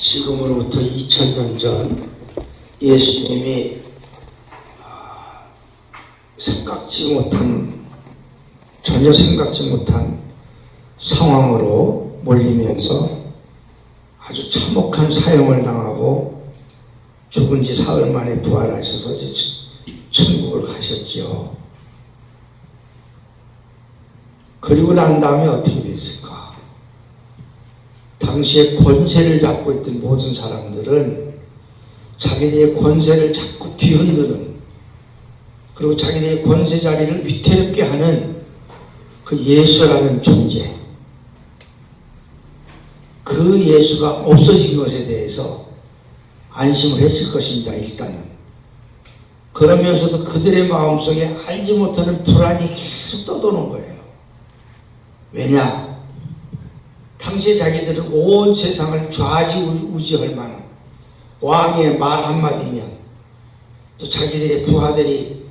지금으로부터 2000년 전 예수님이 전혀 생각지 못한 상황으로 몰리면서 아주 참혹한 사형을 당하고 죽은 지 사흘 만에 부활하셔서 천국을 가셨지요. 그리고 난 다음에 어떻게 됐을까? 당시에 권세를 잡고 있던 모든 사람들은 자기들의 권세를 자꾸 뒤흔드는, 그리고 자기들의 권세 자리를 위태롭게 하는 그 예수라는 존재, 그 예수가 없어진 것에 대해서 안심을 했을 것입니다. 일단은. 그러면서도 그들의 마음속에 알지 못하는 불안이 계속 떠도는 거예요. 왜냐? 당시에 자기들은 온 세상을 좌지우지할 만한 왕의 말 한마디면, 또 자기들의 부하들이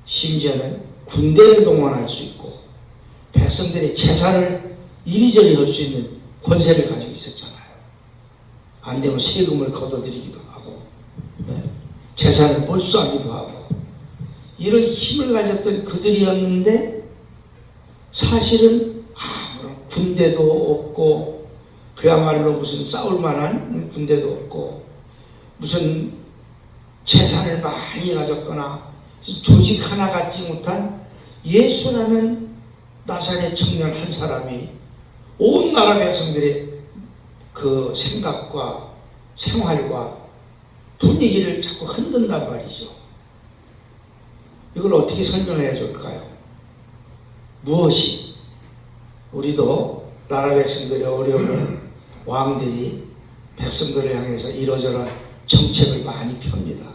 심지어는 군대를 동원할 수 있고 백성들의 재산을 이리저리 할 수 있는 권세를 가지고 있었잖아요. 안 되면 세금을 걷어들이기도 하고, 재산을 몰수하기도 하고, 이런 힘을 가졌던 그들이었는데 사실은 아무런 군대도 없고, 그야말로 무슨 싸울 만한 군대도 없고, 무슨 재산을 많이 가졌거나 조직 하나 갖지 못한 예수라는 나사렛 청년 한 사람이 온 나라 백성들의 그 생각과 생활과 분위기를 자꾸 흔든단 말이죠. 이걸 어떻게 설명해야 좋을까요? 무엇이? 우리도 나라 백성들의 어려움은 왕들이 백성들을 향해서 이러저런 정책을 많이 펴니다.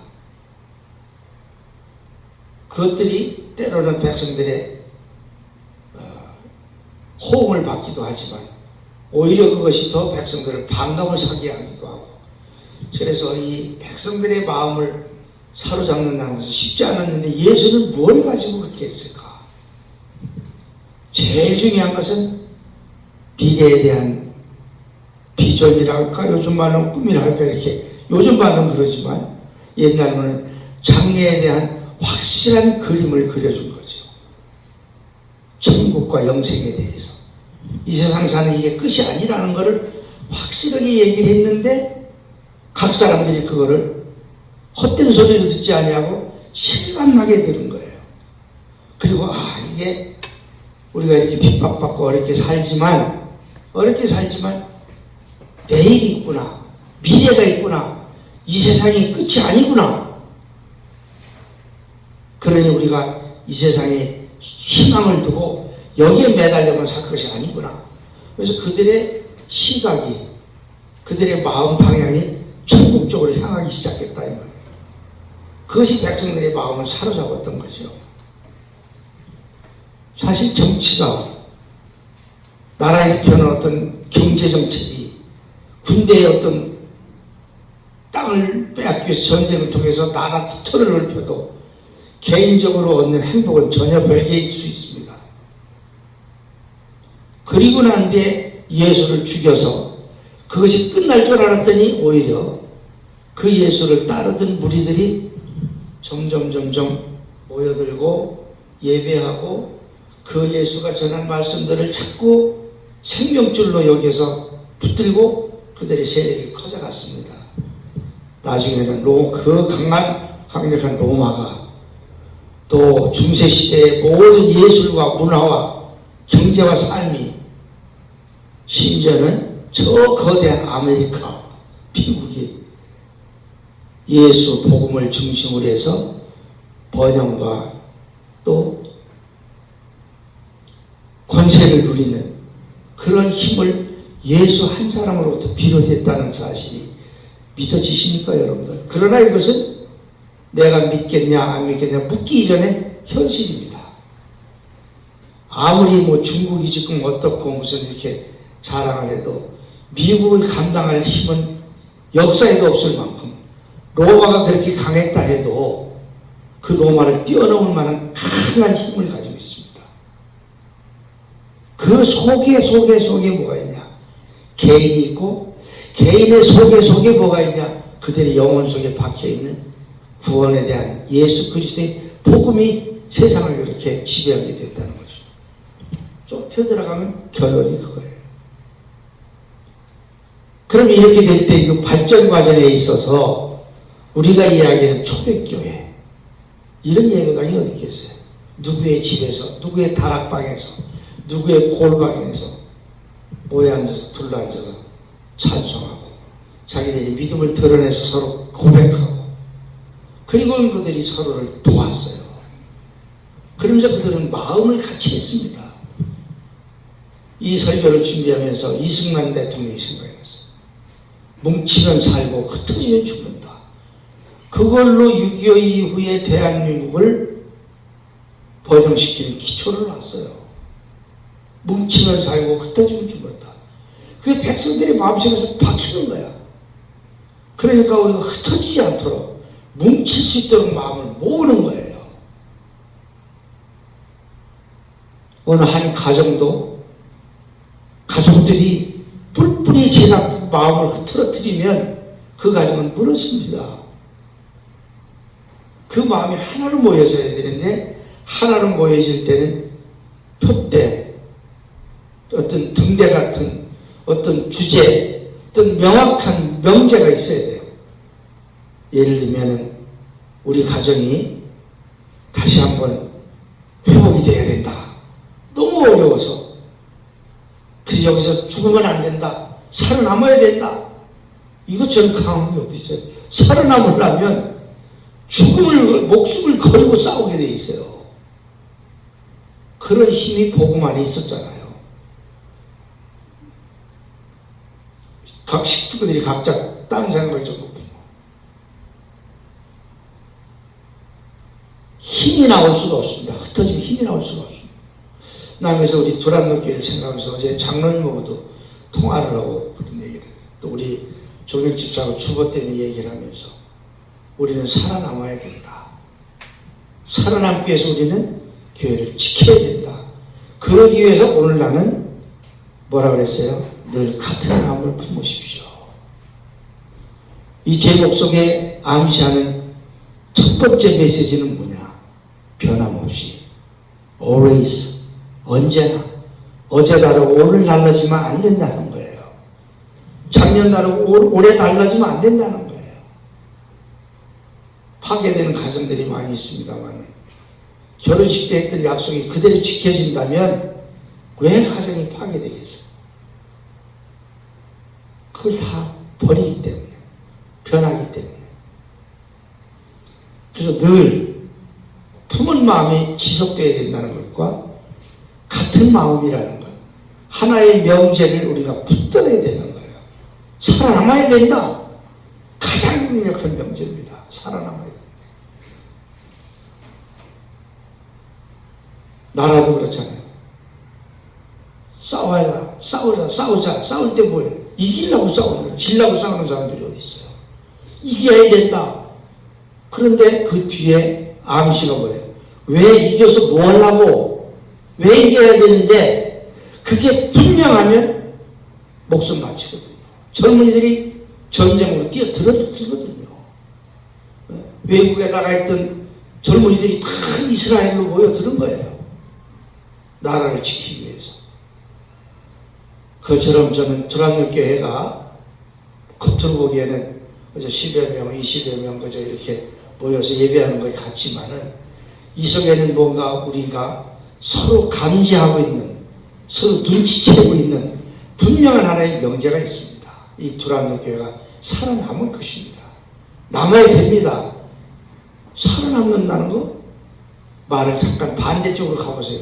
그것들이 때로는 백성들의 호응을 받기도 하지만 오히려 그것이 더 백성들을 반감을 사게 하기도 하고, 그래서 이 백성들의 마음을 사로잡는다는 것은 쉽지 않았는데 예수는 뭘 가지고 그렇게 했을까? 제일 중요한 것은 미래에 대한 비전이랄까, 요즘 말은 꿈이랄까, 이렇게 요즘 말은 그러지만 옛날에는 장래에 대한 확실한 그림을 그려준 거죠. 천국과 영생에 대해서. 이 세상 사는 이게 끝이 아니라는 것을 확실하게 얘기를 했는데 각 사람들이 그거를 헛된 소리를 듣지 아니하고 실감나게 들은 거예요. 그리고 이게 우리가 이렇게 핍박받고 어렵게 살지만 내일이 있구나, 미래가 있구나, 이 세상이 끝이 아니구나. 그러니 우리가 이 세상에 희망을 두고 여기에 매달려만 살 것이 아니구나. 그래서 그들의 시각이, 그들의 마음 방향이 천국 쪽으로 향하기 시작했다 이 말이에요. 그것이 백성들의 마음을 사로잡았던 거죠. 사실 정치가, 나라에 펴는 어떤 경제정책이, 군대의 어떤 땅을 빼앗기 위해서 전쟁을 통해서 나라 국토를 넓혀도 개인적으로 얻는 행복은 전혀 별개일 수 있습니다. 그리고 난 뒤에 예수를 죽여서 그것이 끝날 줄 알았더니 오히려 그 예수를 따르던 무리들이 점점 모여들고 예배하고 그 예수가 전한 말씀들을 자꾸 생명줄로 여기서 붙들고 그들의 세력이 커져갔습니다. 나중에는 그 강력한 로마가 또 중세시대의 모든 예술과 문화와 경제와 삶이, 심지어는 저 거대한 아메리카, 미국이 예수 복음을 중심으로 해서 번영과 또 권세를 누리는 그런 힘을 예수 한 사람으로부터 비롯했다는 사실이 믿어지십니까, 여러분들? 그러나 이것은 내가 믿겠냐 안 믿겠냐 묻기 이전에 현실입니다. 아무리 중국이 지금 어떻고 무슨 이렇게 자랑을 해도 미국을 감당할 힘은 역사에도 없을 만큼, 로마가 그렇게 강했다 해도 그 로마를 뛰어넘을 만한 강한 힘을 가지고 있습니다. 그 속에 뭐가 있냐? 개인이 있고 개인의 속에 뭐가 있냐? 그들의 영혼 속에 박혀있는 구원에 대한 예수 그리스도의 복음이 세상을 이렇게 지배하게 됐다는 거죠. 좁혀 들어가면 결론이 그거예요. 그럼 이렇게 될 때 그 발전 과정에 있어서 우리가 이야기하는 초대교회, 이런 예배당이 어디 있겠어요? 누구의 집에서, 누구의 다락방에서, 누구의 골방에서 모여 앉아서 둘러앉아서 찬송하고 자기들이 믿음을 드러내서 서로 고백하고, 그리고는 그들이 서로를 도왔어요. 그러면서 그들은 마음을 같이 했습니다. 이 설교를 준비하면서 이승만 대통령이 생각이 났어요. 뭉치면 살고 흩어지면 죽는다. 그걸로 6.25 이후에 대한민국을 번영시키는 기초를 놨어요. 뭉치면 살고 흩어지면 죽는다. 그게 백성들의 마음속에서 박히는 거야. 그러니까 우리가 흩어지지 않도록 뭉칠 수 있도록 마음을 모으는 거예요. 어느 한 가정도 가족들이 뿔뿔이 제작 마음을 흐트러뜨리면 그 가정은 무너집니다. 그 마음이 하나로 모여져야 되는데, 하나로 모여질 때는 표대, 어떤 등대 같은 어떤 주제, 어떤 명확한 명제가 있어야 돼요. 예를 들면 우리 가정이 다시 한번 회복이 돼야 된다. 너무 어려워서. 그래서 여기서 죽으면 안 된다. 살아남아야 된다. 이것처럼 강한 게 어디 있어요? 살아남으려면 목숨을 걸고 싸우게 돼 있어요. 그런 힘이 복음 안에 있었잖아요. 각 식구들이 각자 딴 생각을 좀 높이고 힘이 나올 수가 없습니다. 흩어지면 힘이 나올 수가 없습니다. 나 그래서 우리 두란노교회를 생각하면서 어제 장로님하고도 통화를 하고 그런 얘기를 해요. 또 우리 조경 집사하고 주보 때문에 얘기를 하면서 우리는 살아남아야 된다. 살아남기 위해서 우리는 교회를 지켜야 된다. 그러기 위해서 오늘 나는 뭐라 그랬어요? 늘 같은 마음을 품으십시오. 이 제목 속에 암시하는 첫 번째 메시지는 뭐냐? 변함없이 always, 언제나 어제 다르고 오늘 달라지면 안 된다는 거예요. 작년 다르고 올해 달라지면 안 된다는 거예요. 파괴되는 가정들이 많이 있습니다만 결혼식 때 했던 약속이 그대로 지켜진다면 왜 가정이 파괴되겠어요? 그걸 다 버리기 때문에, 변하기 때문에. 그래서 늘 품은 마음이 지속되어야 된다는 것과 같은 마음이라는 것, 하나의 명제를 우리가 붙들어야 되는 거예요. 살아남아야 된다. 가장 강력한 명제입니다. 살아남아야 된다. 나라도 그렇잖아요. 싸우자. 싸울 때 뭐예요? 이기려고 싸우는 거예요. 지려고 싸우는 사람들이 어디 있어요? 이겨야 된다. 그런데 그 뒤에 암시가 뭐예요? 왜 이겨서 뭐 하려고? 왜 이겨야 되는데? 그게 분명하면 목숨 바치거든요. 젊은이들이 전쟁으로 뛰어들거든요. 외국에 나가 있던 젊은이들이 다 이스라엘로 모여드는 거예요. 나라를 지키기 위해서. 그처럼 저는 두란노교회가 겉으로 보기에는 그저 10여 명, 20여 명 그저 이렇게 모여서 예배하는 것 같지만은 이 속에는 뭔가 우리가 서로 감지하고 있는, 서로 눈치채고 있는 분명한 하나의 명제가 있습니다. 이 두란노교회가 살아남을 것입니다. 남아야 됩니다. 살아남는다는 거? 말을 잠깐 반대쪽으로 가보세요.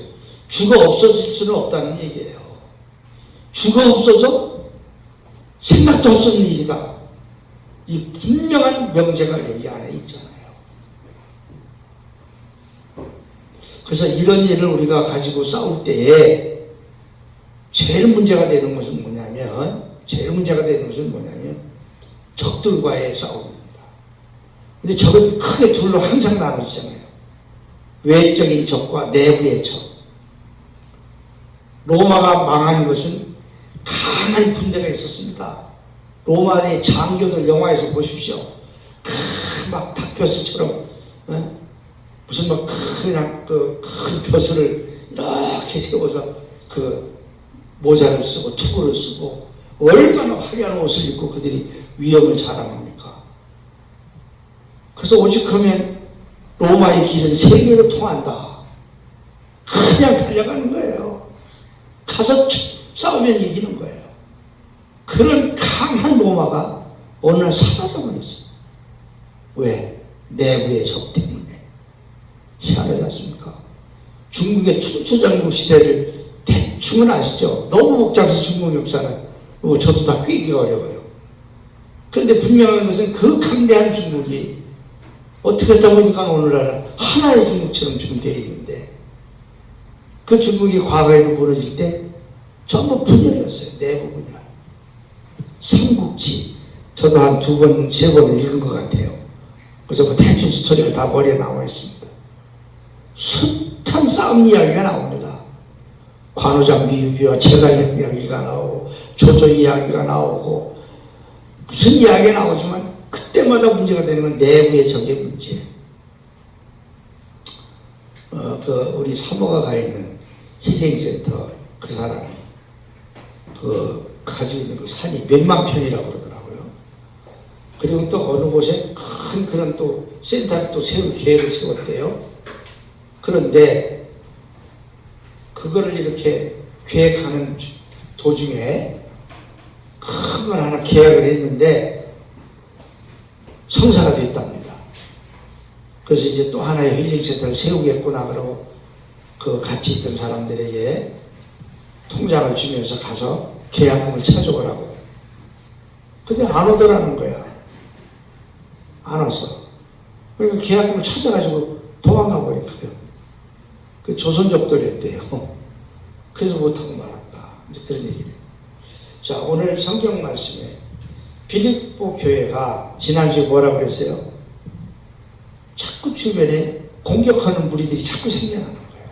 주가 없어질 수는 없다는 얘기예요. 주가 없어져 생각도 없었는 일이다. 이 분명한 명제가 여기 안에 있잖아요. 그래서 이런 일을 우리가 가지고 싸울 때에 제일 문제가 되는 것은 뭐냐면 적들과의 싸움입니다. 근데 적은 크게 둘로 항상 나눠지잖아요. 외적인 적과 내부의 적. 로마가 망한 것은 강한 군대가 있었습니다. 로마의 장교들 영화에서 보십시오. 막 닭벼슬처럼 무슨 막 그냥 그 큰 벼슬을 이렇게 세워서 그 모자를 쓰고 투구를 쓰고 얼마나 화려한 옷을 입고 그들이 위엄을 자랑합니까? 그래서 오죽하면 로마의 길은 세계로 통한다. 그냥 달려가는 거예요. 가서 싸우면 이기는 거예요. 그런 강한 로마가 어느 날 사라져버리죠. 왜? 내부의 적 때문에. 희한하지 않습니까? 중국의 춘추전국 시대를 대충은 아시죠? 너무 복잡해서 중국 역사는 저도 다 꿰기가 어려워요. 그런데 분명한 것은 그 강대한 중국이 어떻게 하다 보니까 오늘날 하나의 중국처럼 지금 되어 있는데, 그 중국이 과거에도 무너질 때 전부 분열이었어요. 내부 분열. 삼국지. 저도 한 2번, 3번 읽은 것 같아요. 그래서 뭐 대충 스토리가 다 머리에 나와 있습니다. 숱한 싸움 이야기가 나옵니다. 관우장비 유비와 제갈량 이야기가 나오고 조조 이야기가 나오고 무슨 이야기가 나오지만 그때마다 문제가 되는 건 내부의 적의 문제. 우리 사모가 가 있는 힐링센터 그 사람이 가지고 있는 그 산이 몇만 평이라고 그러더라고요. 그리고 또 어느 곳에 큰 그런 또 센터를 또 세울 계획을 세웠대요. 그런데 그거를 이렇게 계획하는 도중에 큰 걸 하나 계약을 했는데 성사가 됐답니다. 그래서 이제 또 하나의 힐링센터를 세우겠구나 그러고 그 같이 있던 사람들에게 통장을 주면서 가서 계약금을 찾아오라고. 근데 안 오더라는 거야. 안 왔어. 그러니까 계약금을 찾아가지고 도망가 버렸거든요. 그 조선족들이었대요. 그래서 못하고 말았다. 이제 그런 얘기를. 자, 오늘 성경 말씀에 빌립보 교회가 지난주에 뭐라고 그랬어요? 자꾸 주변에 공격하는 무리들이 자꾸 생겨나는 거예요.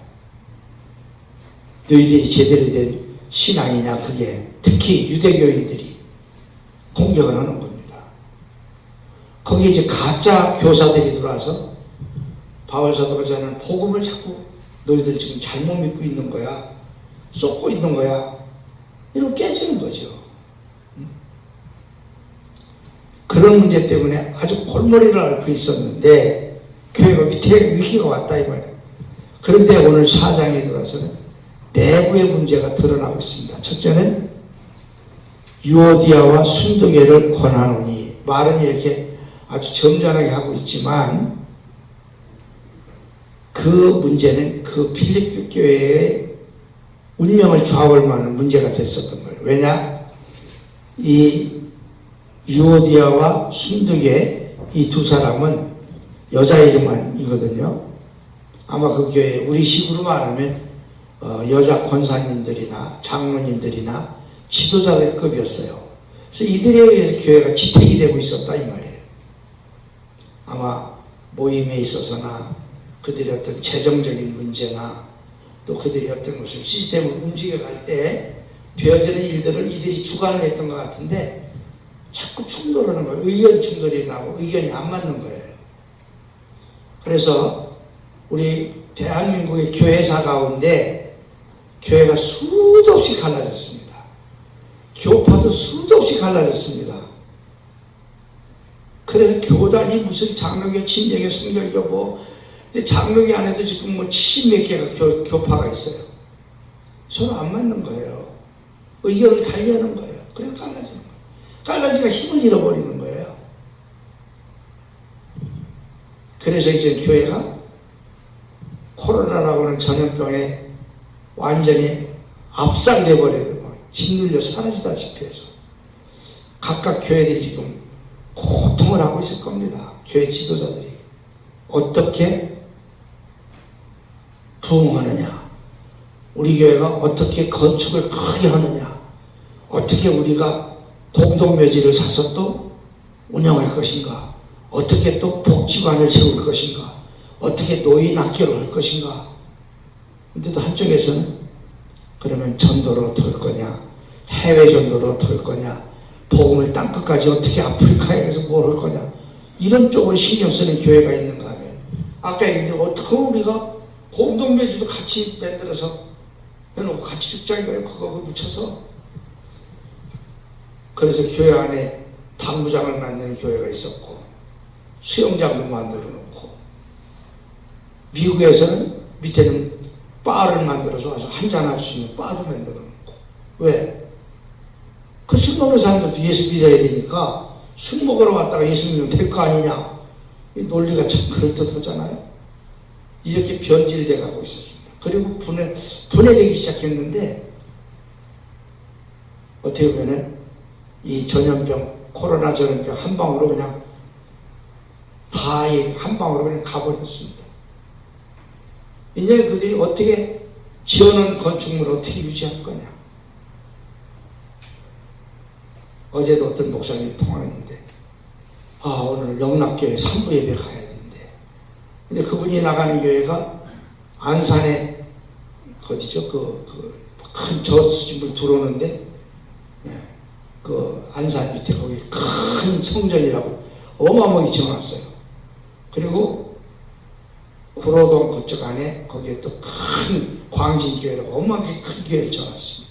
너희들이 제대로 된 신앙이냐, 그게. 특히 유대교인들이 공격을 하는 겁니다. 거기에 이제 가짜 교사들이 들어와서 바울 사도가 저는 복음을 자꾸 너희들 지금 잘못 믿고 있는 거야. 쏟고 있는 거야. 이렇게 깨지는 거죠. 그런 문제 때문에 아주 골머리를 앓고 있었는데 교회가 밑에 위기가 왔다 이 말이에요. 그런데 오늘 4장에 들어와서는 내부의 문제가 드러나고 있습니다. 첫째는 유오디아와 순두개를 권하노니, 말은 이렇게 아주 점잖하게 하고 있지만 그 문제는 그 필리핀 교회의 운명을 좌우할 만한 문제가 됐었던 거예요. 왜냐? 이 유오디아와 순두개 이 두 사람은 여자 이름이거든요. 아마 그 교회 우리식으로 말하면 여자 권사님들이나 장로님들이나 지도자들급이었어요. 그래서 이들에 의해서 교회가 지탱이 되고 있었다 이 말이에요. 아마 모임에 있어서나 그들의 어떤 재정적인 문제나 또 그들이 어떤 것을 시스템을 움직여갈 때 되어지는 일들을 이들이 주관을 했던 것 같은데 자꾸 충돌하는 거예요. 의견 충돌이 나고 의견이 안 맞는 거예요. 그래서 우리 대한민국의 교회사 가운데 교회가 수도 없이 갈라졌습니다. 교파도 수도 없이 갈라졌습니다. 그래서 교단이 무슨 장로교, 친정교, 성결교 뭐 근데 장로교 안에도 지금 뭐 70몇 개가 교파가 있어요. 서로 안 맞는 거예요. 의견을 달리하는 거예요. 그래 갈라지는 거예요. 갈라지가 힘을 잃어버리는 거예요. 그래서 이제 교회가 코로나라고는 전염병에 완전히 압살돼 버려요. 짓눌려 사라지다시피 해서 각각 교회들이 지금 고통을 하고 있을 겁니다. 교회 지도자들이 어떻게 부흥하느냐, 우리 교회가 어떻게 건축을 크게 하느냐, 어떻게 우리가 공동묘지를 사서 또 운영할 것인가, 어떻게 또 복지관을 세울 것인가, 어떻게 노인 학교를 할 것인가. 근데도 한쪽에서는 그러면 전도로 어떻게 할 거냐, 해외 전도로 어떻게 할 거냐, 복음을 땅끝까지 어떻게 아프리카에 가서 뭘 할 거냐, 이런 쪽으로 신경 쓰는 교회가 있는가 하면, 아까 얘기했는데 어떻게 우리가 공동묘지도 같이 만들어서 해놓고 같이 죽자니까요. 그거 묻혀서. 그래서 교회 안에 당구장을 만드는 교회가 있었고 수영장도 만들어 놓고, 미국에서는 밑에는 바를 만들어서 와서 한잔할 수 있는 바도 만들어 놓고. 왜? 그 술 먹는 사람들도 예수 믿어야 되니까 술 먹으러 왔다가 예수 믿으면 될 거 아니냐, 이 논리가 참 그럴듯하잖아요. 이렇게 변질돼 가고 있었습니다. 그리고 분해되기 시작했는데, 어떻게 보면은 이 전염병, 코로나 전염병 한 방으로 그냥 다 한 방으로 그냥 가버렸습니다. 이제 그들이 어떻게 지어놓은 건축물을 어떻게 유지할 거냐. 어제도 어떤 목사님이 통화했는데, 오늘은 영락교회 3부 예배 가야 되는데, 근데 그분이 나가는 교회가 안산에 어디죠? 큰 저수지물 들어오는데, 그 안산 밑에 거기 큰 성전이라고 어마어마하게 지어놨어요. 그리고 구로동 그쪽 안에 거기에 또 큰 광진교회라고 어마어마하게 큰 교회를 지어놨습니다.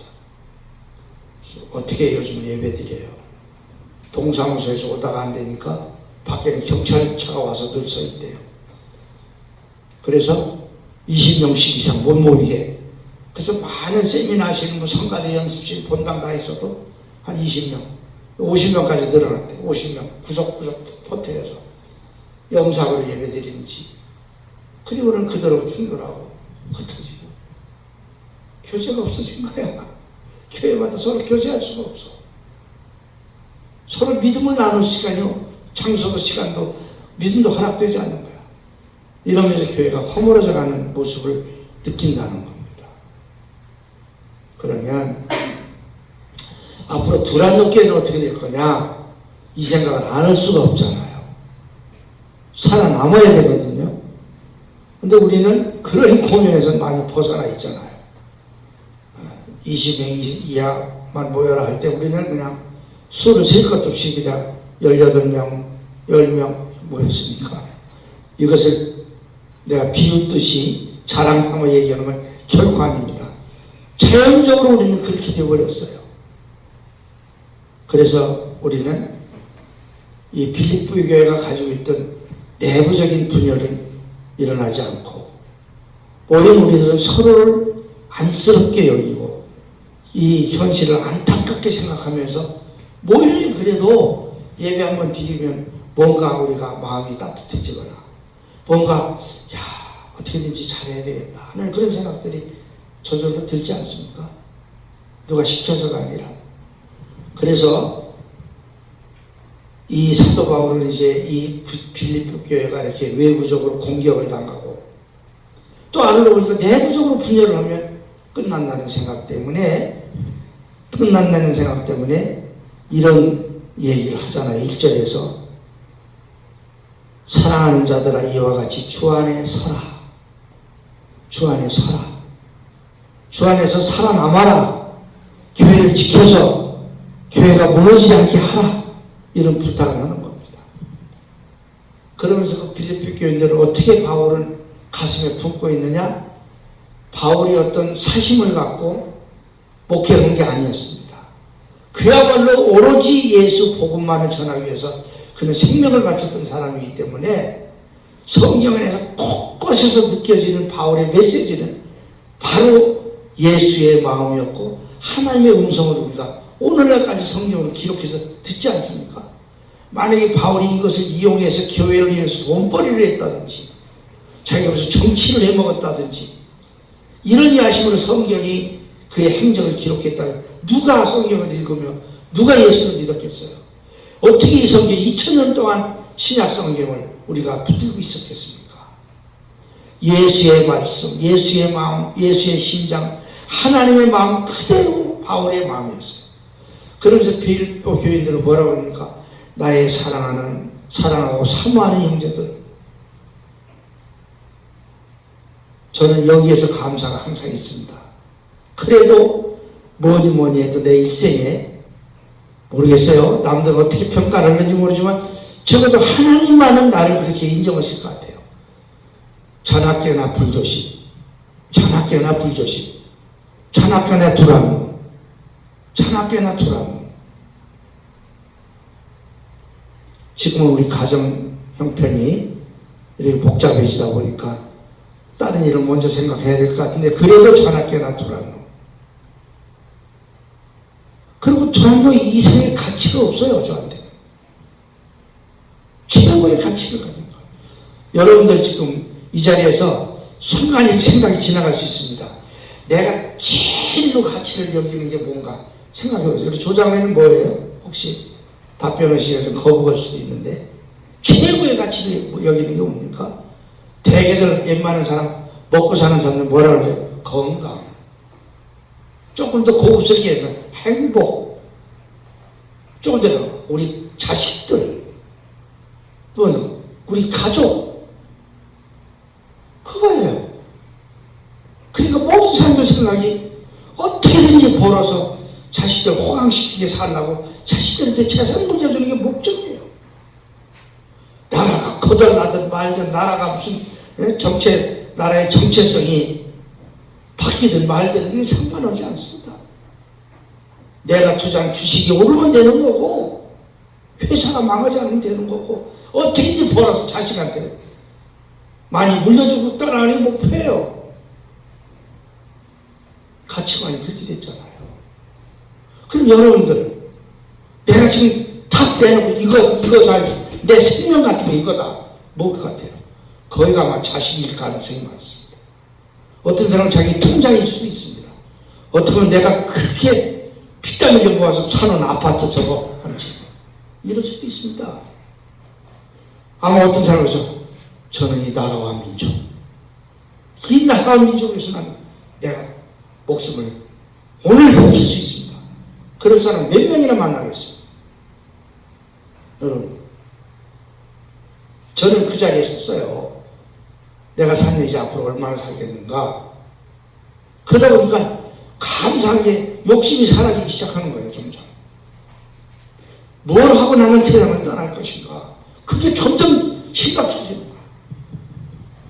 어떻게 요즘 예배드려요? 동사무소에서 오다가 안 되니까 밖에는 경찰차가 와서 늘 서 있대요. 그래서 20명씩 이상 못 모이게. 그래서 많은 세미나 하시는 분, 성가대 연습실 본당 다 있어도 한 20명, 50명까지 늘어났대요. 50명 구석구석 호텔에서 영상으로 예배드리는지. 그리고는 그대로 충돌하고 흩어지고 교제가 없어진 거야. 교회마다 서로 교제할 수가 없어. 서로 믿음을 나눌 시간이요, 장소도 시간도 믿음도 허락되지 않는 거야. 이러면서 교회가 허물어져 가는 모습을 느낀다는 겁니다. 그러면 앞으로 두란노 교회는 어떻게 될 거냐, 이 생각을 안 할 수가 없잖아요. 살아남아야 되거든요. 근데 우리는 그런 고민에서 많이 벗어나 있잖아요. 20명 이하만 모여라 할 때 우리는 그냥 수를 셀 것도 없이 그냥 18명, 10명 모였으니까, 이것을 내가 비웃듯이 자랑하며 얘기하는 건 결코 아닙니다. 자연적으로 우리는 그렇게 되어버렸어요. 그래서 우리는 이 빌립보 교회가 가지고 있던 내부적인 분열은 일어나지 않고, 오히려 우리들은 서로를 안쓰럽게 여기고 이 현실을 안타깝게 생각하면서 모이면, 그래도 예배 한번 드리면 뭔가 우리가 마음이 따뜻해지거나 뭔가 어떻게든지 잘해야 되겠다 하는 그런 생각들이 저절로 들지 않습니까? 누가 시켜서가 아니라. 그래서 이 사도 바울은 이제 이 빌립보 교회가 이렇게 외부적으로 공격을 당하고, 또 알고 보니까 내부적으로 분열을 하면 끝난다는 생각 때문에 이런 얘기를 하잖아요. 1절에서 사랑하는 자들아, 이와 같이 주 안에 서라. 주 안에 서라. 주 안에서 살아남아라. 교회를 지켜서 교회가 무너지지 않게 하라. 이런 부탁을 하는 겁니다. 그러면서 그 빌립보 교인들을 어떻게 바울은 가슴에 품고 있느냐? 바울이 어떤 사심을 갖고 목회한 게 아니었습니다. 그야말로 오로지 예수 복음만을 전하기 위해서 그는 생명을 바쳤던 사람이기 때문에 성경에서 곳곳에서 느껴지는 바울의 메시지는 바로 예수의 마음이었고, 하나님의 음성을 우리가 오늘날까지 성경으로 기록해서 듣지 않습니까? 만약에 바울이 이것을 이용해서 교회를 위해서 돈벌이를 했다든지, 자기가 무슨 정치를 해먹었다든지, 이런 야심으로 성경이 그의 행적을 기록했다면 누가 성경을 읽으며 누가 예수를 믿었겠어요? 어떻게 이 성경 2000년 동안 신약 성경을 우리가 붙들고 있었겠습니까? 예수의 말씀, 예수의 마음, 예수의 심장, 하나님의 마음 그대로 바울의 마음이었어요. 그러면서 빌립보 교인들은 뭐라고 합니까? 나의 사랑하고 사모하는 형제들, 저는 여기에서 감사가 항상 있습니다. 그래도 뭐니 해도 내 일생에 모르겠어요. 남들은 어떻게 평가를 하는지 모르지만 적어도 하나님만은 나를 그렇게 인정하실 것 같아요. 잔악계나 불조심, 잔악계나 불조심, 잔악계나 불안무, 잔악계나 불안무. 지금은 우리 가정 형편이 이렇게 복잡해지다 보니까 다른 일을 먼저 생각해야 될 것 같은데 그래도 잔악계나 불안무. 그리고 불안무 이상의 가치가 없어요, 저한테. 최고의 가치를 가진 거예요. 여러분들 지금 이 자리에서 순간에 생각이 지나갈 수 있습니다. 내가 제일로 가치를 여기는 게 뭔가 생각해보세요. 우리 조장님은 뭐예요? 혹시 답변을 시가 좀 거부할 수도 있는데 최고의 가치를 여기는 게 뭡니까? 대개들 웬만한 사람, 먹고 사는 사람은 뭐라 그래요? 건강. 조금 더 고급스럽게 해서 행복. 조금 더 우리 자식들. 또 우리 가족. 그거예요. 그러니까 모든 사람들 생각이 어떻게든지 벌어서 자식들 호강시키게 살라고 자식들한테 재산 물려주는 게 목적이에요. 나라가 거덜나든 말든 나라가 무슨 나라의 정체성이 바뀌든 말든 이게 상관하지 않습니다. 내가 투자한 주식이 오르면 되는 거고 회사가 망하지 않으면 되는 거고 어떻게든지 벌어서 자식한테 많이 물려주고 따라하는 게 목표예요. 가치관이 그렇게 됐잖아요. 그럼 여러분들 내가 지금 탁 대놓고 이거 내 생명 같은 거 이거다. 뭐 것 같아요? 거기가 아마 자식일 가능성이 많습니다. 어떤 사람은 자기 통장일 수도 있습니다. 어떻게 내가 그렇게 피땀 흘려 모아서 사는 아파트 저거 한 채. 이럴 수도 있습니다. 아마 어떤 사람에서 저는 이 나라와 민족, 이 나라와 민족에서는 내가 목숨을 오늘 바칠 수 있습니다. 그런 사람 몇 명이나 만나겠습니다. 여러분, 저는 그 자리에 섰어요. 내가 사는 이제 앞으로 얼마나 살겠는가. 그러다 보니까 감사한 게 욕심이 사라지기 시작하는 거예요, 점점. 뭘 하고 나면 세상을 떠날 것인가. 그게 점점 심각해지는 거예요.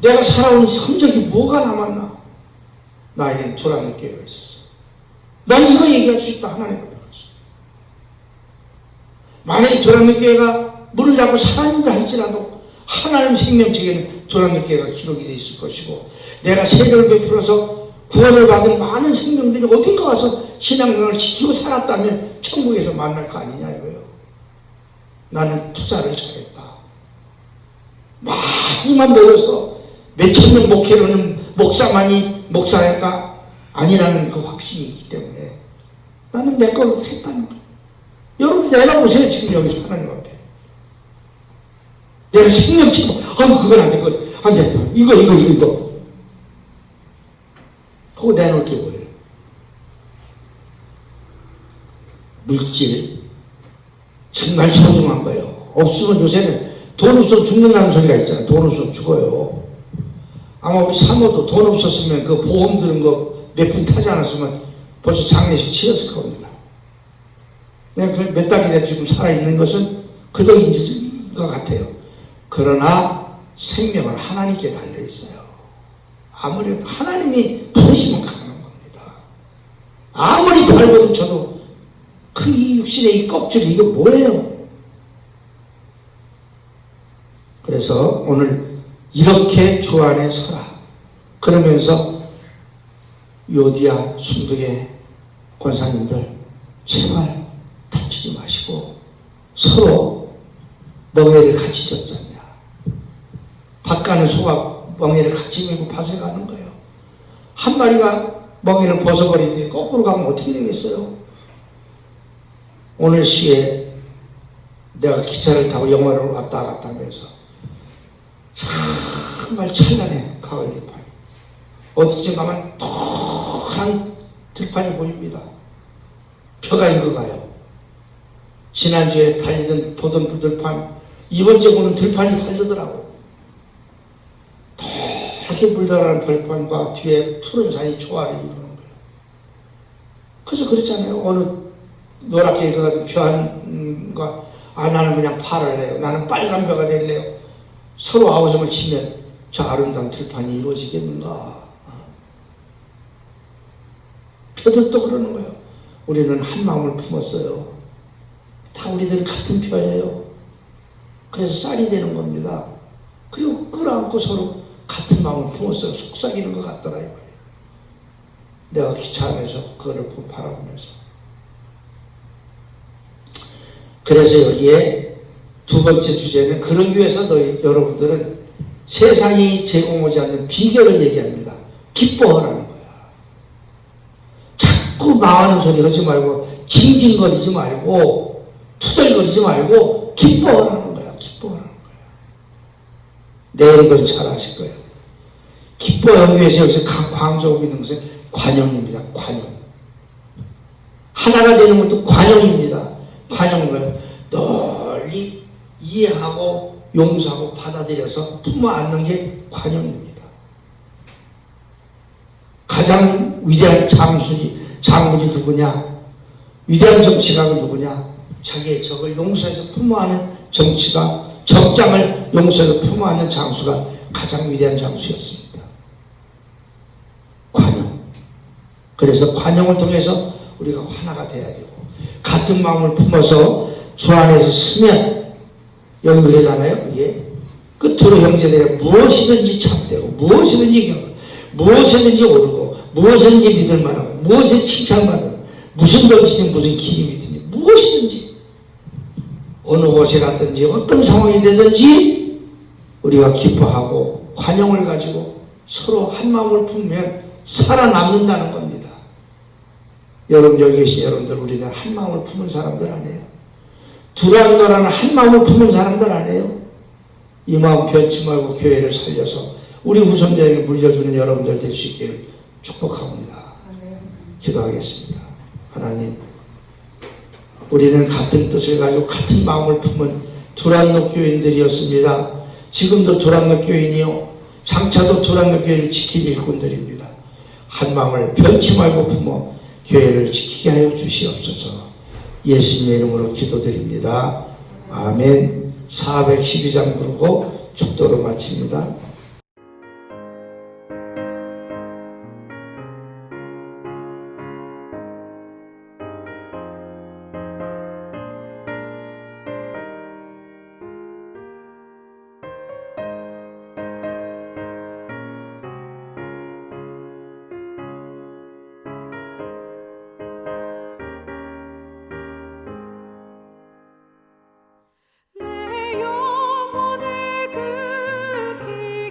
내가 살아온 흔적이 뭐가 남았나. 나에겐 도란느끼가 있었어. 난 이거 얘기할 수 있다. 하나님 앞에 가서. 만약에 도란느끼가 문을 닫고 사라진다 할지라도 하나님 생명책에는 도란느끼가 기록이 되어 있을 것이고 내가 세례를 베풀어서 구원을 받은 많은 생명들이 어딘가 와서 신앙생활을 지키고 살았다면 천국에서 만날 거 아니냐 이거예요. 나는 투자를 잘했다. 많이만 모여서 몇천 명 목회로는 목사만이 목사일까? 아니라는 그 확신이 있기 때문에 나는 내 걸 했다는 거예요. 여러분 내려보세요. 지금 여기서 하나님 앞에. 내가 생명책, 그건 안 돼, 그건 안 돼. 이거. 그거 내놓을 게 뭐예요? 물질. 정말 소중한 거예요. 없으면 요새는 돈 없으면 죽는다는 소리가 있잖아요. 돈 없으면 죽어요. 아마 우리 사모도 돈 없었으면 그 보험 드는 거 몇 푼 타지 않았으면 벌써 장례식 치렀을 겁니다. 내가 몇 달이나 지금 살아있는 것은 그 덕인 것 같아요. 그러나 생명은 하나님께 달려있어요. 아무래도 하나님이 부르시면 가는 겁니다. 아무리 발버둥 쳐도 그 이 육신의 이 껍질 이게 뭐예요? 그래서 오늘 이렇게 주 안에 서라. 그러면서 요디아 순두의 권사님들 제발 다투지 마시고 서로 멍에를 같이 졌잖냐. 밭 가는 소가 멍에를 같이 메고 밭에 가는 거예요. 한 마리가 멍에를 벗어버리는데 거꾸로 가면 어떻게 되겠어요? 오늘 시에 내가 기차를 타고 영화를 왔다 갔다 하면서 정말 찬란해. 가을 들판. 어디쯤 가면 톡한 들판이 보입니다. 벼가 익어가요. 지난주에 보던 들판 이번 주에 보는 들판이 다르더라고. 이렇게 물들어가는 들판과 뒤에 푸른 산이 조화를 이루는 거예요. 그래서 그렇잖아요. 어느 노랗게 그거 표한 거, 나는 그냥 파를 해요. 나는 빨간 벼가 될래요. 서로 아우성을 치면 저 아름다운 들판이 이루어지겠는가? 표들도 그러는 거예요. 우리는 한 마음을 품었어요. 다 우리들 같은 표예요. 그래서 쌀이 되는 겁니다. 그리고 끌어안고 서로 같은 마음을 품었어요. 속삭이는 것 같더라 이거예요. 내가 기차 안에서 그거를 바라보면서. 그래서 여기에 두 번째 주제는, 그러기 위해서 여러분들은 세상이 제공하지 않는 비결을 얘기합니다. 기뻐하라는 거야. 자꾸 망하는 소리 하지 말고, 징징거리지 말고, 투덜거리지 말고 기뻐하라는 거야. 기뻐하라는 거야. 내일은 잘 아실 거예요. 기뻐하기 위해서 여기서 강조하고 있는 것은 관용입니다. 관용. 하나가 되는 것도 관용입니다. 관용은 뭐예요? 널리 이해하고 용서하고 받아들여서 품어 안는 게 관용입니다. 가장 위대한 장군이 누구냐? 위대한 정치가는 누구냐? 자기의 적을 용서해서 품어하는 정치가, 적장을 용서해서 품어하는 장수가 가장 위대한 장수였습니다. 관용. 그래서 관용을 통해서 우리가 하나가 돼야 되고, 같은 마음을 품어서 주 안에서 쓰면, 여기 그러잖아요. 이게 끝으로 형제들의 무엇이든지 참되고, 무엇이든지 오르고, 무엇이든지 믿을만하고, 무엇이든지 칭찬받는, 무슨 정치든 무슨 기름이든지 무엇이든지, 어느 곳에 갔든지 어떤 상황이 되든지 우리가 기뻐하고 관용을 가지고 서로 한 마음을 품으면 살아남는다는 겁니다. 여러분, 여기 계신 여러분들, 우리는 한 마음을 품은 사람들 아니에요? 두란노라는 한 마음을 품은 사람들 아니에요? 이 마음 변치 말고 교회를 살려서 우리 후손들에게 물려주는 여러분들 될 수 있기를 축복합니다. 기도하겠습니다. 하나님, 우리는 같은 뜻을 가지고 같은 마음을 품은 두란노 교인들이었습니다. 지금도 두란노 교인이요, 장차도 두란노 교회를 지킬 일꾼들입니다. 한 마음을 변치 말고 품어 교회를 지키게 하여 주시옵소서. 예수님의 이름으로 기도드립니다. 아멘. 412장 부르고 축도로 마칩니다. 내 영혼의 그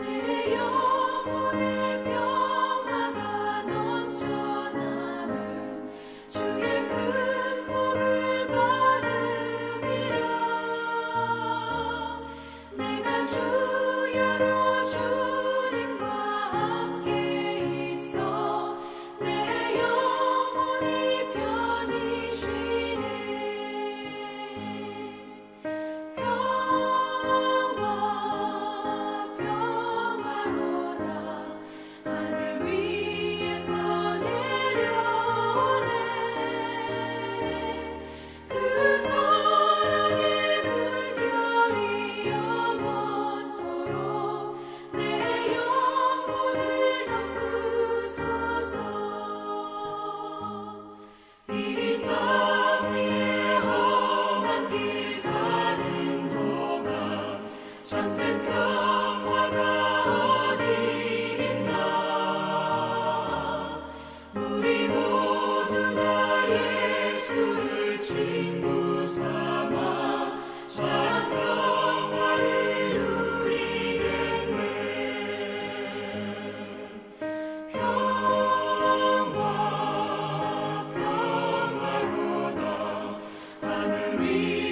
내 영혼의 평화가 넘쳐남은 주의 큰 복을 받음이라. 내가 주야로 주님과 함께 있어 내 영혼이 편히 쉬네. 평화로다 하늘 위에서 내려오네. 그 사랑의 물결이 영원토록 내 영혼을 덮으소서. 이 땅 위에 험한 길 가는 동안 참된 평화가 어디 있나. 우리 모두 다 예수를 친구 삼아 참 평화를 누리겠네. 평화로다 하늘 위